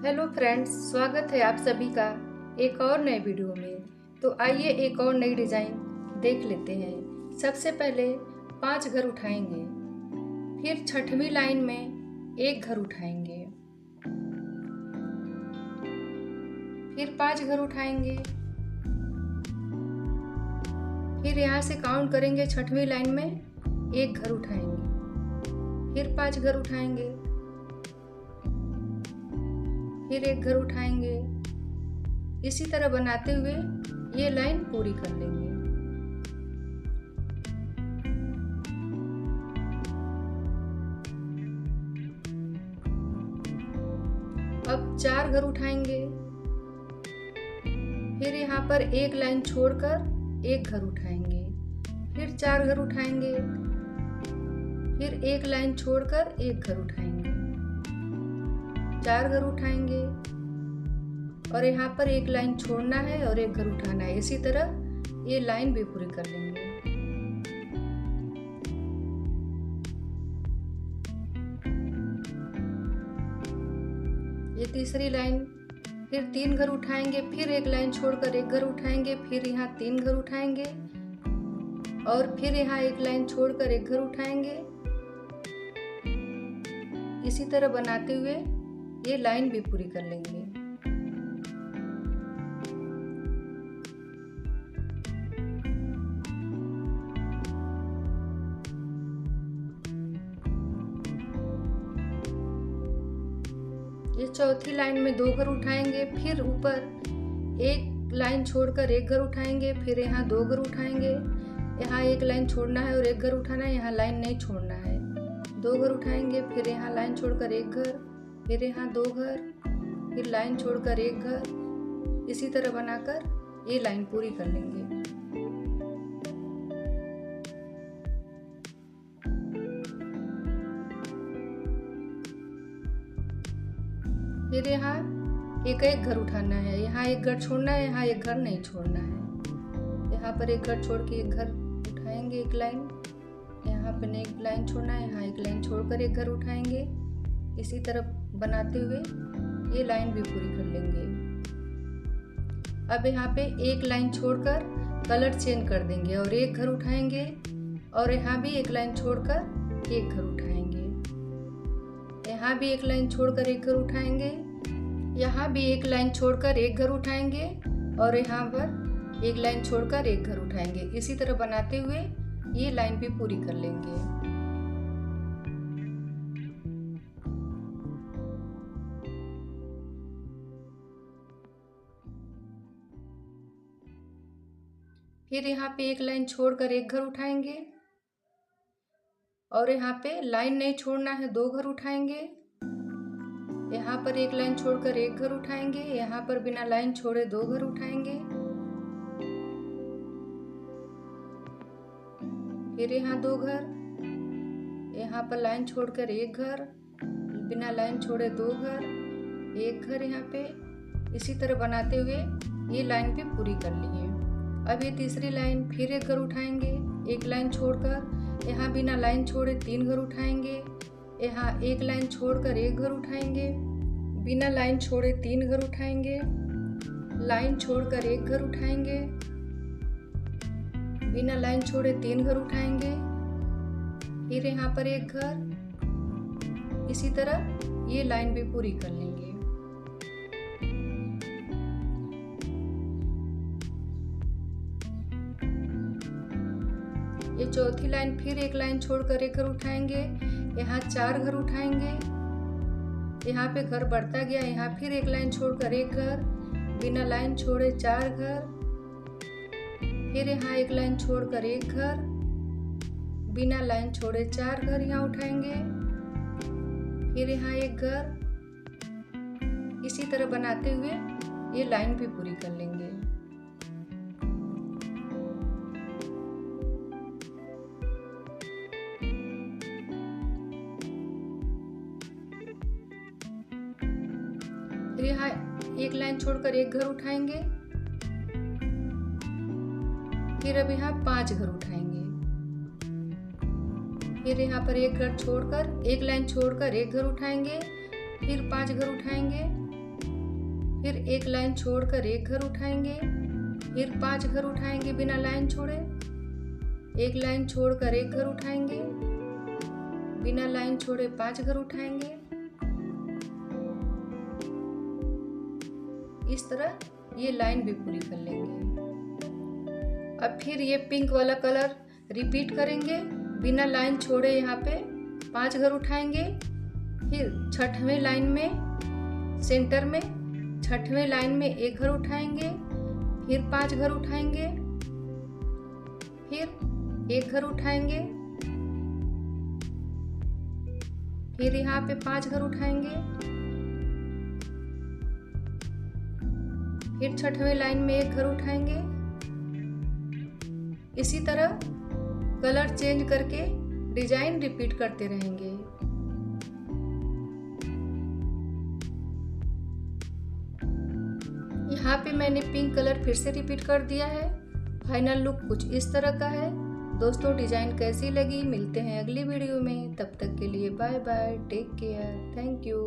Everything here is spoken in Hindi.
हेलो फ्रेंड्स, स्वागत है आप सभी का एक और नए वीडियो में। तो आइए एक और नई डिज़ाइन देख लेते हैं। सबसे पहले 5 घर उठाएंगे, फिर छठवीं लाइन में एक घर उठाएंगे, फिर 5 घर उठाएंगे, फिर यहाँ से काउंट करेंगे छठवीं लाइन में एक घर उठाएंगे, फिर 5 घर उठाएंगे, फिर एक घर उठाएंगे। इसी तरह बनाते हुए ये लाइन पूरी कर लेंगे। अब 4 घर उठाएंगे, फिर यहाँ पर एक लाइन छोड़कर एक घर उठाएंगे, फिर 4 घर उठाएंगे, फिर एक लाइन छोड़कर एक घर उठाएंगे, 4 घर उठाएंगे और यहाँ पर एक लाइन छोड़ना है और एक घर उठाना है। इसी तरह ये लाइन भी पूरी कर लेंगे। ये तीसरी लाइन, फिर 3 घर उठाएंगे, फिर एक लाइन छोड़कर एक घर उठाएंगे, फिर यहाँ 3 घर उठाएंगे और फिर यहाँ एक लाइन छोड़कर एक घर उठाएंगे। इसी तरह बनाते हुए ये लाइन भी पूरी कर लेंगे। ये चौथी लाइन में 2 घर उठाएंगे, फिर ऊपर एक लाइन छोड़कर एक घर उठाएंगे, फिर यहाँ 2 घर उठाएंगे, यहाँ एक लाइन छोड़ना है और एक घर उठाना है, यहाँ लाइन नहीं छोड़ना है। 2 घर उठाएंगे, फिर यहाँ लाइन छोड़कर एक घर, फिर यहाँ 2 घर, फिर लाइन छोड़कर एक घर। इसी तरह बनाकर ये लाइन पूरी कर लेंगे। फिर यहाँ एक एक घर उठाना है, यहाँ एक घर छोड़ना है, यहाँ एक घर नहीं छोड़ना है। यहाँ पर एक घर छोड़ के एक घर उठाएंगे, एक लाइन, यहाँ पर एक लाइन छोड़ना है, यहाँ एक लाइन छोड़कर एक घर उठाएंगे। इसी तरह बनाते हुए ये लाइन भी पूरी कर लेंगे। अब यहाँ पे एक लाइन छोड़कर कलर चेंज कर देंगे और एक घर उठाएंगे और यहाँ भी एक लाइन छोड़कर एक घर उठाएंगे, यहाँ भी एक लाइन छोड़कर एक घर उठाएंगे, यहाँ भी एक लाइन छोड़कर एक घर उठाएंगे और यहाँ पर एक लाइन छोड़कर एक घर उठाएंगे। इसी तरह बनाते हुए ये लाइन भी पूरी कर लेंगे। फिर यहाँ पे एक लाइन छोड़कर एक घर उठाएंगे और यहाँ पे लाइन नहीं छोड़ना है, 2 घर उठाएंगे, यहाँ पर एक लाइन छोड़कर एक घर उठाएंगे, यहाँ पर बिना लाइन छोड़े 2 घर उठाएंगे, फिर यहाँ 2 घर, यहाँ पर लाइन छोड़कर एक घर, बिना लाइन छोड़े 2 घर, एक घर यहाँ पे। इसी तरह बनाते हुए ये लाइन भी पूरी कर लिए। अब ये तीसरी लाइन, फिर एक घर उठाएंगे, एक लाइन छोड़कर, यहाँ बिना लाइन छोड़े 3 घर उठाएंगे, यहाँ एक लाइन छोड़कर एक घर उठाएंगे, बिना लाइन छोड़े 3 घर उठाएंगे, लाइन छोड़कर एक घर उठाएंगे, बिना लाइन छोड़े 3 घर उठाएंगे, फिर यहाँ पर एक घर। इसी तरह ये लाइन भी पूरी कर लेंगे। ये चौथी लाइन, फिर एक लाइन छोड़कर एक घर उठाएंगे, यहाँ 4 घर उठाएंगे, यहाँ पे घर बढ़ता गया, यहाँ फिर एक लाइन छोड़कर एक घर, बिना लाइन छोड़े 4 घर, फिर यहाँ एक लाइन छोड़कर एक घर, बिना लाइन छोड़े 4 घर यहाँ उठाएंगे, फिर यहाँ एक घर। इसी तरह बनाते हुए ये लाइन भी पूरी कर लेंगे। फिर यहाँ एक लाइन छोड़कर एक घर उठाएंगे, फिर अब यहाँ 5 घर उठाएंगे, फिर यहाँ पर एक घर छोड़कर एक लाइन छोड़कर एक घर उठाएंगे, फिर 5 घर उठाएंगे, फिर एक लाइन छोड़कर एक घर उठाएंगे, फिर 5 घर उठाएंगे बिना लाइन छोड़े, एक लाइन छोड़कर एक घर उठाएंगे, बिना लाइन छोड़े 5 घर उठाएंगे। इस तरह ये लाइन भी पूरी कर लेंगे। अब फिर ये पिंक वाला कलर रिपीट करेंगे, बिना लाइन छोड़े यहाँ पे 5 घर उठाएंगे, फिर 6वें लाइन में सेंटर में 6वें लाइन में एक घर उठाएंगे, फिर 5 घर उठाएंगे, फिर एक घर उठाएंगे, फिर यहाँ पे 5 घर उठाएंगे, फिर 6वें लाइन में एक घर उठाएंगे। इसी तरह कलर चेंज करके डिजाइन रिपीट करते रहेंगे। यहाँ पे मैंने पिंक कलर फिर से रिपीट कर दिया है। फाइनल लुक कुछ इस तरह का है। दोस्तों डिजाइन कैसी लगी, मिलते हैं अगली वीडियो में। तब तक के लिए bye bye, take care, thank you.